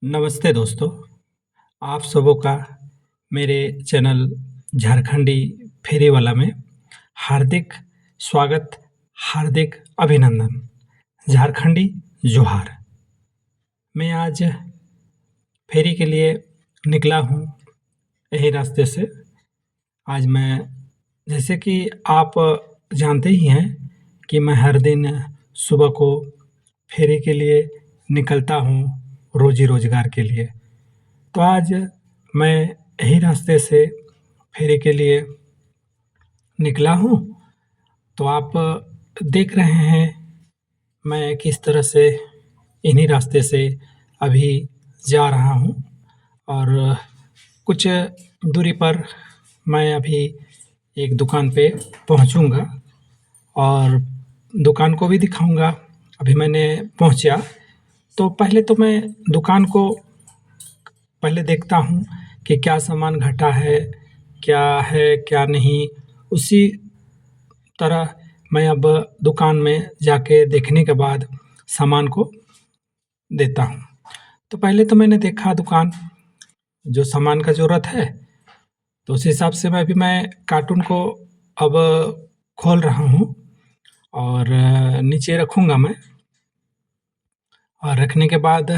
नमस्ते दोस्तों, आप सबों का मेरे चैनल झारखंडी फेरीवाला में हार्दिक स्वागत, हार्दिक अभिनंदन। झारखंडी जोहार। मैं आज फेरी के लिए निकला हूँ यही रास्ते से। आज मैं जैसे कि आप जानते ही हैं कि मैं हर दिन सुबह को फेरी के लिए निकलता हूँ रोज़ी-रोज़गार के लिए। तो आज मैं यही रास्ते से फेरी के लिए निकला हूँ। तो आप देख रहे हैं मैं किस तरह से इन्हीं रास्ते से अभी जा रहा हूँ और कुछ दूरी पर मैं अभी एक दुकान पे पहुँचूँगा और दुकान को भी दिखाऊँगा। अभी मैंने पहुँचा तो पहले तो मैं दुकान को पहले देखता हूँ कि क्या सामान घटा है, क्या नहीं। उसी तरह मैं अब दुकान में जाके देखने के बाद सामान को देता हूँ। तो पहले तो मैंने देखा दुकान, जो सामान का ज़रूरत है, तो उस हिसाब से मैं कार्टून को अब खोल रहा हूँ और नीचे रखूँगा मैं और रखने के बाद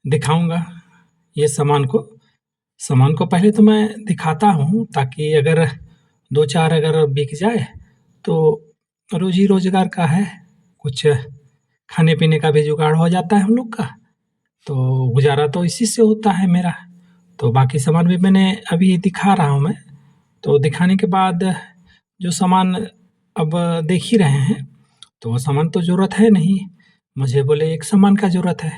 दिखाऊँगा ये सामान को पहले तो मैं दिखाता हूँ ताकि अगर 2-4 अगर बिक जाए तो रोज़ी-रोज़गार का है, कुछ खाने-पीने का भी जुगाड़ हो जाता है हम लोग का, तो गुज़ारा तो इसी से होता है मेरा। तो बाकी सामान भी मैंने अभी दिखा रहा हूँ मैं, तो दिखाने के बाद जो सामान अब देख ही रहे हैं, तो वो सामान तो ज़रूरत है नहीं। मुझे बोले एक सामान का ज़रूरत है,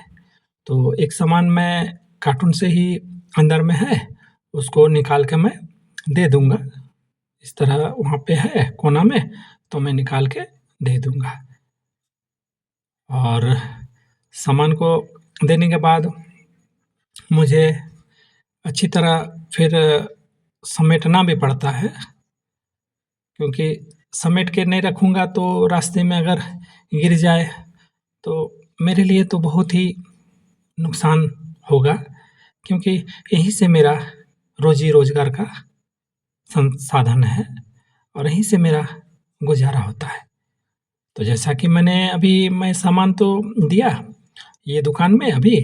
तो एक सामान मैं कार्टून से ही अंदर में है, उसको निकाल के मैं दे दूँगा। इस तरह वहाँ पे है कोना में, तो मैं निकाल के दे दूँगा। और सामान को देने के बाद मुझे अच्छी तरह फिर समेटना भी पड़ता है, क्योंकि समेट के नहीं रखूँगा तो रास्ते में अगर गिर जाए तो मेरे लिए तो बहुत ही नुकसान होगा, क्योंकि यहीं से मेरा रोज़ी-रोज़गार का संसाधन है और यहीं से मेरा गुज़ारा होता है। तो जैसा कि मैं सामान तो दिया ये दुकान में अभी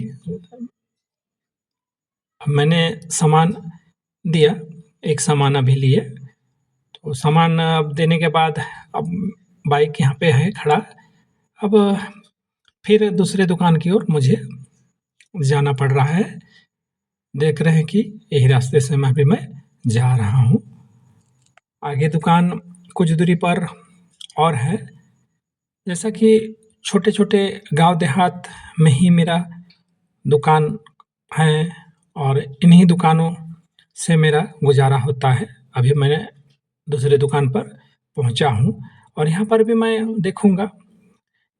मैंने सामान दिया, एक सामान अभी लिए, तो सामान अब देने के बाद अब बाइक यहाँ पे है खड़ा, अब फिर दूसरे दुकान की ओर मुझे जाना पड़ रहा है। देख रहे हैं कि यही रास्ते से मैं जा रहा हूँ। आगे दुकान कुछ दूरी पर और है, जैसा कि छोटे-छोटे गाँव देहात में ही मेरा दुकान है और इन्हीं दुकानों से मेरा गुज़ारा होता है। अभी मैं दूसरे दुकान पर पहुँचा हूँ और यहाँ पर भी मैं देखूँगा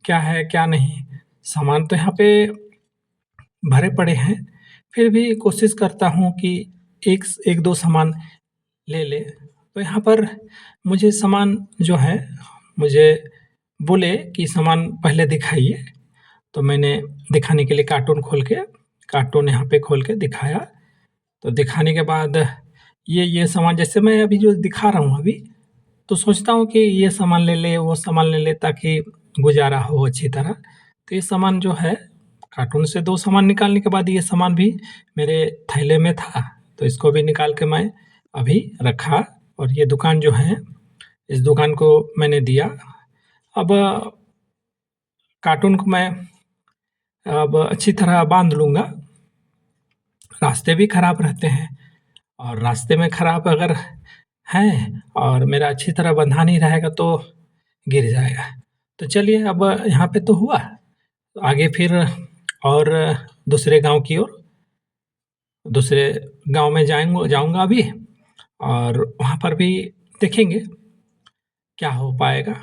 क्या है, क्या नहीं। सामान तो यहाँ पे भरे पड़े हैं, फिर भी कोशिश करता हूँ कि 1-2 सामान ले लें। तो यहाँ पर मुझे सामान जो है, मुझे बोले कि सामान पहले दिखाइए, तो मैंने दिखाने के लिए कार्टून यहाँ पे खोल के दिखाया। तो दिखाने के बाद ये सामान जैसे मैं अभी जो दिखा रहा हूँ अभी, तो सोचता हूँ कि ये सामान ले लें, वो सामान ले लें ताकि गुज़ारा हो अच्छी तरह। तो ये सामान जो है, कार्टून से 2 सामान निकालने के बाद ये सामान भी मेरे थैले में था, तो इसको भी निकाल के मैं अभी रखा और ये दुकान जो है, इस दुकान को मैंने दिया। अब कार्टून को मैं अब अच्छी तरह बाँध लूँगा। रास्ते भी खराब रहते हैं और रास्ते में खराब अगर हैं और मेरा अच्छी तरह बँधा नहीं रहेगा तो गिर जाएगा। तो चलिए अब यहाँ पे तो हुआ, आगे फिर और दूसरे गाँव में जाऊँगा अभी और वहाँ पर भी देखेंगे क्या हो पाएगा।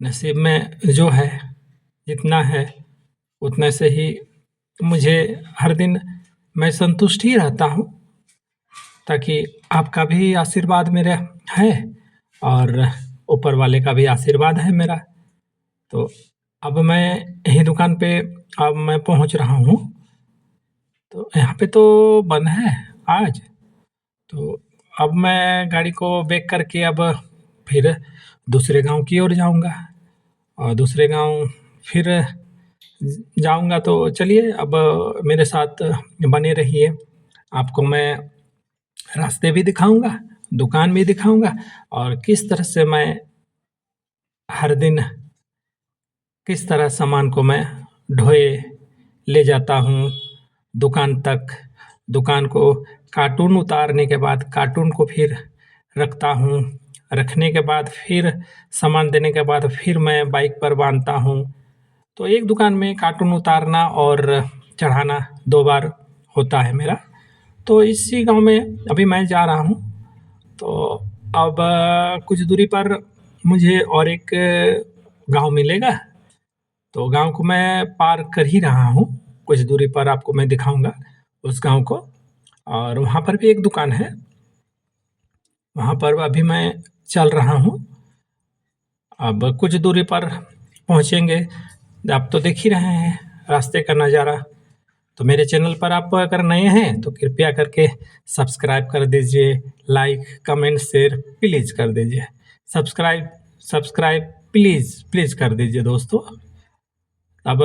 नसीब में जो है, जितना है, उतने से ही मुझे हर दिन मैं संतुष्ट ही रहता हूँ, ताकि आपका भी आशीर्वाद मेरा है और ऊपर वाले का भी आशीर्वाद है मेरा। तो अब मैं यही दुकान पे अब मैं पहुँच रहा हूँ। तो यहाँ पे तो बंद है आज। तो अब मैं गाड़ी को बैक करके अब फिर दूसरे गाँव की ओर जाऊँगा और दूसरे गाँव फिर जाऊँगा। तो चलिए अब मेरे साथ बने रहिए। आपको मैं रास्ते भी दिखाऊँगा, दुकान भी दिखाऊँगा और किस तरह से मैं हर दिन किस तरह सामान को मैं ढोए ले जाता हूँ दुकान तक। दुकान को कार्टून उतारने के बाद कार्टून को फिर रखता हूँ। रखने के बाद फिर सामान देने के बाद फिर मैं बाइक पर बाँधता हूँ। तो एक दुकान में कार्टून उतारना और चढ़ाना 2 बार होता है मेरा। तो इसी गाँव में अभी मैं जा रहा हूँ। तो अब कुछ दूरी पर मुझे और एक गाँव मिलेगा। तो गाँव को मैं पार कर ही रहा हूँ। कुछ दूरी पर आपको मैं दिखाऊँगा उस गाँव को और वहाँ पर भी एक दुकान है। वहाँ पर अभी मैं चल रहा हूँ। अब कुछ दूरी पर पहुँचेंगे। आप तो देख ही रहे हैं रास्ते का नज़ारा। तो मेरे चैनल पर आप अगर नए हैं तो कृपया करके सब्सक्राइब कर दीजिए, लाइक, कमेंट, शेयर प्लीज़ कर दीजिए। सब्सक्राइब सब्सक्राइब प्लीज़, प्लीज़ कर दीजिए दोस्तों। अब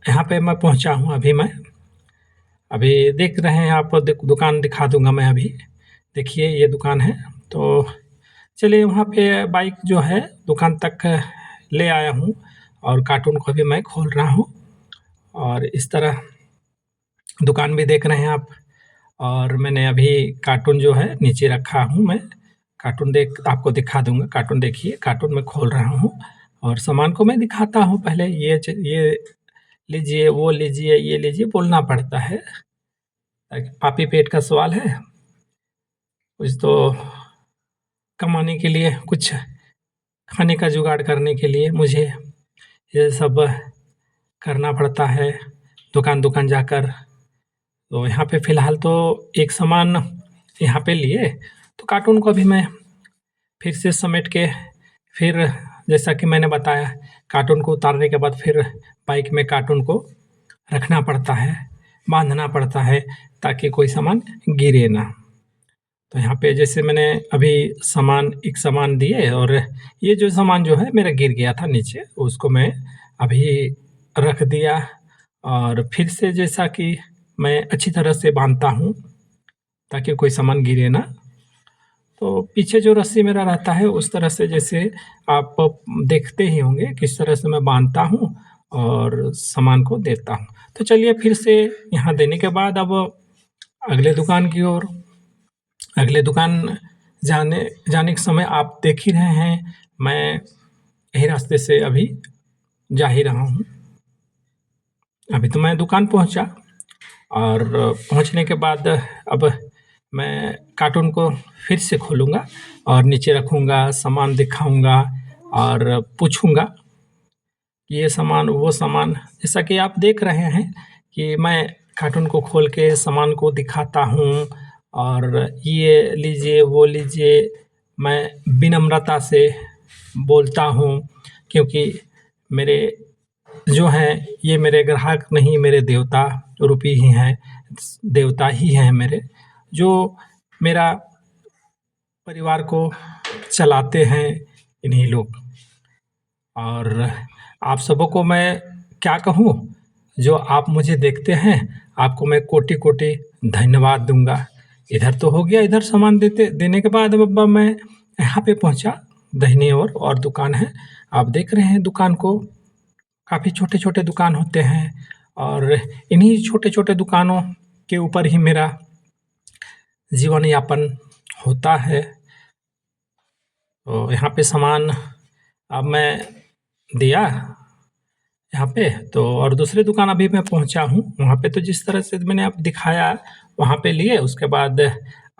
यहाँ पे मैं पहुँचा हूँ अभी मैं। अभी देख रहे हैं आप दुकान दिखा दूँगा मैं अभी। देखिए ये दुकान है। तो चलिए वहाँ पे बाइक जो है दुकान तक ले आया हूँ और कार्टून को भी मैं खोल रहा हूँ और इस तरह दुकान भी देख रहे हैं आप। और मैंने अभी कार्टून जो है नीचे रखा हूँ मैं। कार्टून देख आपको दिखा दूँगा। कार्टून देखिए, कार्टून मैं खोल रहा हूँ और सामान को मैं दिखाता हूँ पहले ये लीजिए, वो लीजिए, ये लीजिए बोलना पड़ता है। ताकि पापी पेट का सवाल है। कुछ तो कमाने के लिए, कुछ खाने का जुगाड़ करने के लिए मुझे ये सब करना पड़ता है दुकान-दुकान जाकर। तो यहाँ पे फ़िलहाल तो एक सामान यहाँ पे लिए, तो कार्टून को भी मैं फिर से समेट के फिर जैसा कि मैंने बताया कार्टून को उतारने के बाद फिर बाइक में कार्टून को रखना पड़ता है, बाँधना पड़ता है ताकि कोई सामान गिरे ना। तो यहाँ पे जैसे मैंने अभी एक सामान दिए और ये जो सामान जो है मेरा गिर गया था नीचे, उसको मैं अभी रख दिया और फिर से जैसा कि मैं अच्छी तरह से बाँधता हूँ, ताकि कोई सामान गिरे ना। तो पीछे जो रस्सी मेरा रहता है उस तरह से जैसे आप देखते ही होंगे किस तरह से मैं बाँधता हूँ और सामान को देता हूँ। तो चलिए फिर से यहाँ देने के बाद अब अगले दुकान की ओर अगले दुकान जाने जाने के समय आप देख ही रहे हैं, मैं यही रास्ते से अभी जा ही रहा हूँ। अभी तो मैं दुकान पहुँचा और पहुँचने के बाद अब मैं कार्टून को फिर से खोलूँगा और नीचे रखूँगा, सामान दिखाऊँगा और पूछूँगा कि ये सामान, वो सामान। जैसा कि आप देख रहे हैं कि मैं कार्टून को खोल के सामान को दिखाता हूँ और ये लीजिए, वो लीजिए, मैं विनम्रता से बोलता हूँ क्योंकि मेरे जो हैं ये मेरे ग्राहक नहीं, मेरे देवता रूपी ही हैं, देवता ही हैं मेरे, जो मेरा परिवार को चलाते हैं इन्हीं लोग। और आप सबों को मैं क्या कहूँ, जो आप मुझे देखते हैं, आपको मैं कोटि-कोटि धन्यवाद दूँगा। इधर तो हो गया, इधर सामान देने के बाद अब मैं यहाँ पे पहुँचा दाहिनी ओर और दुकान है। आप देख रहे हैं दुकान को, काफ़ी छोटे-छोटे दुकान होते हैं और इन्हीं छोटे-छोटे दुकानों के ऊपर ही मेरा जीवन यापन होता है। तो यहाँ पे सामान अब मैं दिया यहाँ पे, तो और दूसरे दुकान अभी मैं पहुँचा हूँ, वहाँ पे तो जिस तरह से मैंने अब दिखाया वहाँ पे लिए, उसके बाद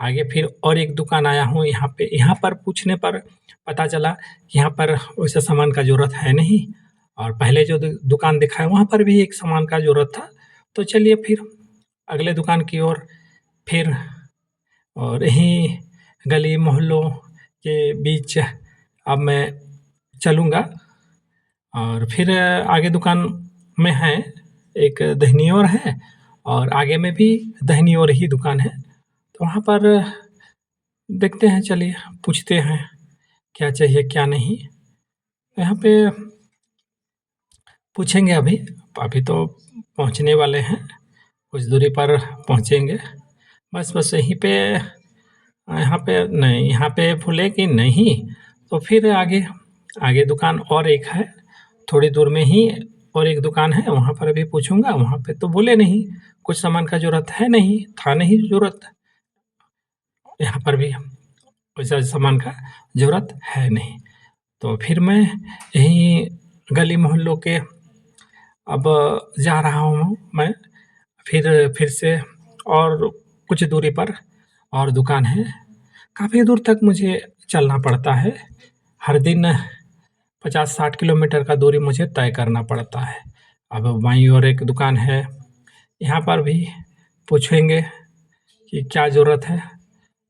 आगे फिर और एक दुकान आया हूँ यहाँ पे। यहाँ पर पूछने पर पता चला कि यहाँ पर वैसा सामान का ज़रूरत है नहीं और पहले जो दुकान दिखाया वहाँ पर भी एक सामान का ज़रूरत था। तो चलिए फिर अगले दुकान की ओर फिर और यहीं गली मोहल्लों के बीच अब मैं चलूँगा और फिर आगे दुकान में है एक दाहिनी ओर है और आगे में भी दाहिनी ओर ही दुकान है। तो वहाँ पर देखते हैं, चलिए पूछते हैं क्या चाहिए क्या नहीं। यहाँ पे पूछेंगे अभी, अभी तो पहुँचने वाले हैं, कुछ दूरी पर पहुँचेंगे। बस यहीं पे यहाँ पे नहीं, यहाँ पे बोले कि नहीं, तो फिर आगे आगे दुकान और एक है, थोड़ी दूर में ही और एक दुकान है, वहाँ पर भी पूछूँगा। वहाँ पे तो बोले नहीं, कुछ सामान का ज़रूरत है नहीं, था नहीं ज़रूरत। यहाँ पर भी वैसा सामान का ज़रूरत है नहीं। तो फिर मैं यहीं गली मोहल्लों के अब जा रहा हूँ मैं, फिर से और कुछ दूरी पर और दुकान है। काफ़ी दूर तक मुझे चलना पड़ता है, हर दिन 50-60 किलोमीटर का दूरी मुझे तय करना पड़ता है। अब बाईं ओर एक दुकान है, यहाँ पर भी पूछेंगे कि क्या ज़रूरत है,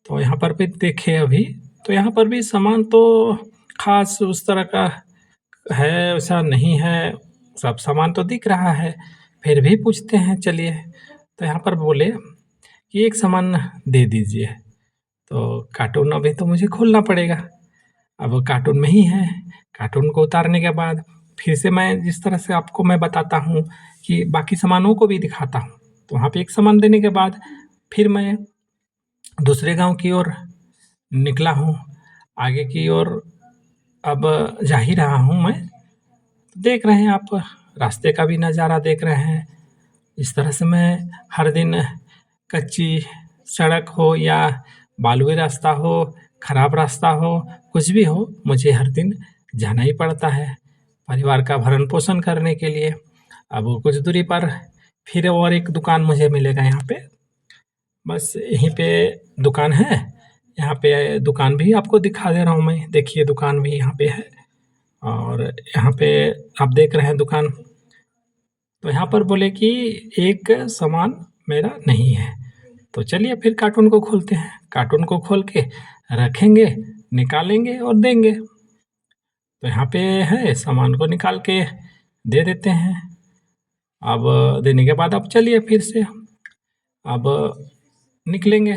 तो यहाँ पर भी देखें अभी, तो यहाँ पर भी सामान तो ख़ास उस तरह का है, वैसा नहीं है, सब सामान तो दिख रहा है, फिर भी पूछते हैं चलिए। तो यहाँ पर बोले कि एक सामान दे दीजिए, तो कार्टून अभी तो मुझे खोलना पड़ेगा। अब वो कार्टून में ही है, कार्टून को उतारने के बाद फिर से मैं जिस तरह से आपको मैं बताता हूँ कि बाकी सामानों को भी दिखाता हूँ, तो वहाँ पे एक सामान देने के बाद फिर मैं दूसरे गाँव की ओर निकला हूँ, आगे की ओर अब जा ही रहा हूँ मैं। देख रहे हैं आप, रास्ते का भी नज़ारा देख रहे हैं। इस तरह से मैं हर दिन, कच्ची सड़क हो या बालुई रास्ता हो, खराब रास्ता हो, कुछ भी हो, मुझे हर दिन जाना ही पड़ता है परिवार का भरण-पोषण करने के लिए। अब कुछ दूरी पर फिर और एक दुकान मुझे मिलेगा यहाँ पे, बस यहीं पे दुकान है। यहाँ पे दुकान भी आपको दिखा दे रहा हूँ मैं, देखिए दुकान भी यहाँ पे है और यहाँ पे आप देख रहे हैं दुकान। तो यहाँ पर बोले कि एक सामान मेरा नहीं है, तो चलिए फिर कार्टून को खोलते हैं, कार्टून को खोल के रखेंगे, निकालेंगे और देंगे। तो यहाँ पे है, सामान को निकाल के दे देते हैं। अब देने के बाद अब चलिए फिर से अब निकलेंगे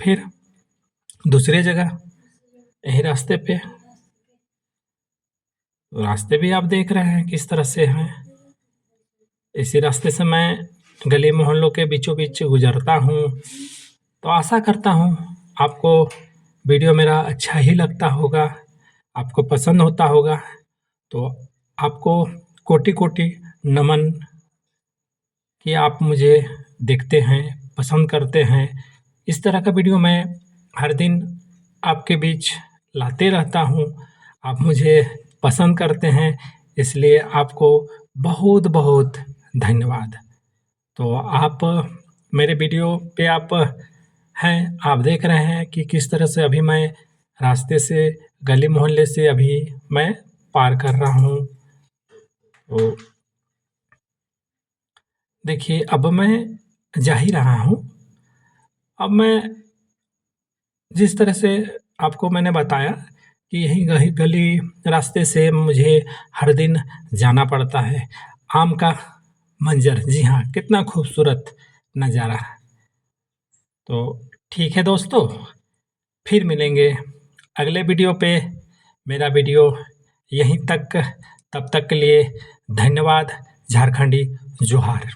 फिर दूसरे जगह, यही रास्ते पे। रास्ते भी आप देख रहे हैं किस तरह से हैं। इसी रास्ते से मैं गली मोहल्लों के बीचों बीच गुजरता हूँ। तो आशा करता हूँ आपको वीडियो मेरा अच्छा ही लगता होगा, आपको पसंद होता होगा। तो आपको कोटि-कोटि नमन कि आप मुझे देखते हैं, पसंद करते हैं। इस तरह का वीडियो मैं हर दिन आपके बीच लाते रहता हूँ। आप मुझे पसंद करते हैं, इसलिए आपको बहुत-बहुत धन्यवाद। तो आप मेरे वीडियो पे आप हैं, आप देख रहे हैं कि किस तरह से अभी मैं रास्ते से, गली मोहल्ले से अभी मैं पार कर रहा हूँ। तो देखिए अब मैं जा ही रहा हूँ। अब मैं जिस तरह से आपको मैंने बताया कि यही गली रास्ते से मुझे हर दिन जाना पड़ता है। आम का मंज़र, जी हाँ, कितना खूबसूरत नज़ारा। तो ठीक है दोस्तों, फिर मिलेंगे अगले वीडियो पे। मेरा वीडियो यहीं तक, तब तक के लिए धन्यवाद। झारखंडी जोहार।